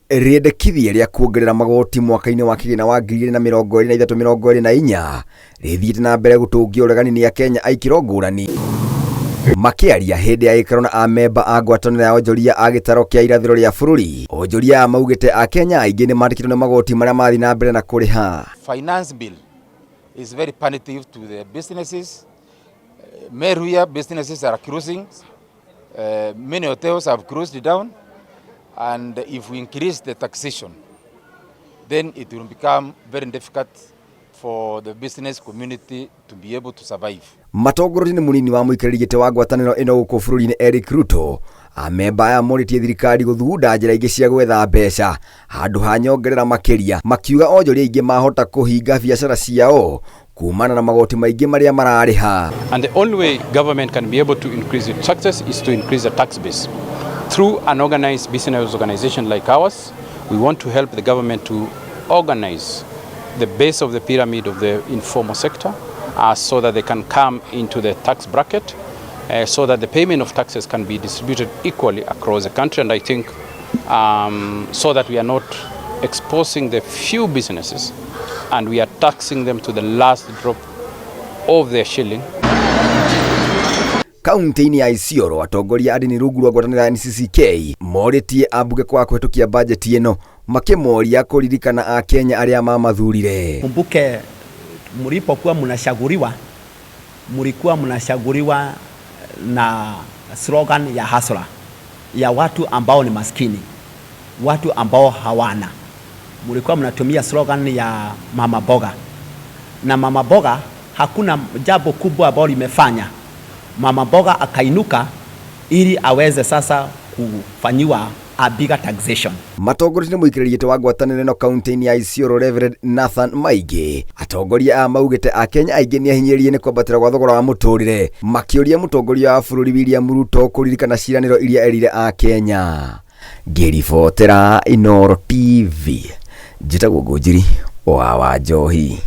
rĩendekithia rĩa kuongerera magoti mwaka-inĩ wa kĩgĩna wa 2023-2024 rĩthiĩte na mbere gũtũngio ũregani nĩ Akenya aikĩro ngũrani makĩaria hĩndĩ ya gĩkaro na amemba a ngwatanĩro ya onjoria a gĩtaro kĩa irathĩro rĩa bũrũri. Onjoria maugĩte Akenya aingĩ nĩ mandĩkĩtwo nĩ magoti marĩa mathiĩ na mbere na kũrĩha. Finance bill is very punitive to the businesses. Meru businesses are closing. Many hotels have closed down. And if we increase the taxation, then it will become very difficult for the business community to be able to survive. Matongoroti nĩ mũnini wa mũikarĩri gĩtĩ wa ngwatanĩro ĩno gũkũ bũrũri-inĩ Eric Ruto, amemba aya morĩtie thirikari gũthugunda njĩra ingĩ cia gwetha mbeca handũ ha nyongerera makĩria, makiuga onjoria aingĩ mahota kũhinga biacara ciao kumana na magoti maingĩ marĩa mararĩha. And the only way government can be able to increase its taxes is to increase the tax base. Through an organized business organization like ours, we want to help the government to organize the base of the pyramid of the informal sector so that they can come into the tax bracket, so that the payment of taxes can be distributed equally across the country. And I think so that we are not exposing the few businesses and we are taxing them to the last drop of their shilling. Kaunti-inĩ ya Isiolo atongoria a ndini rungu rwa ngwatanĩro ya NCCK morĩtie ambunge kwa kũhetũkia bajeti ĩno makĩmoria kũririkana Akenya arĩa mamathurire. Kumbuke mlipokuwa mnashauriwa, mlikuwa mnashauriwa na slogan ya hasla ya watu ambao ni maskini, watu ambao hawana. Mlikuwa mnatumia slogan ya mama boga, na mama boga hakuna jambo kubwa ambalo limefanya mama boga akainuka ili aweze sasa kufanyiwa a bigger taxation. Matongoroti nĩ mũikarĩri gĩtĩ wa ngwatanĩro ĩno kaunti-inĩ ya Isiolo Reverend Nathan Maingĩ, atongoria maugĩte Akenya aingĩ nĩ ahinyĩrĩrie nĩ kwambatĩra gwa thogora wa mũturĩre, makĩũria mũtongoria wa bũrũri William Ruto kũririkana ciĩranĩro iria erire Akenya. Ngĩribotera Inooro TV, njĩtagwo Ngũnjiri wa Wanjohi.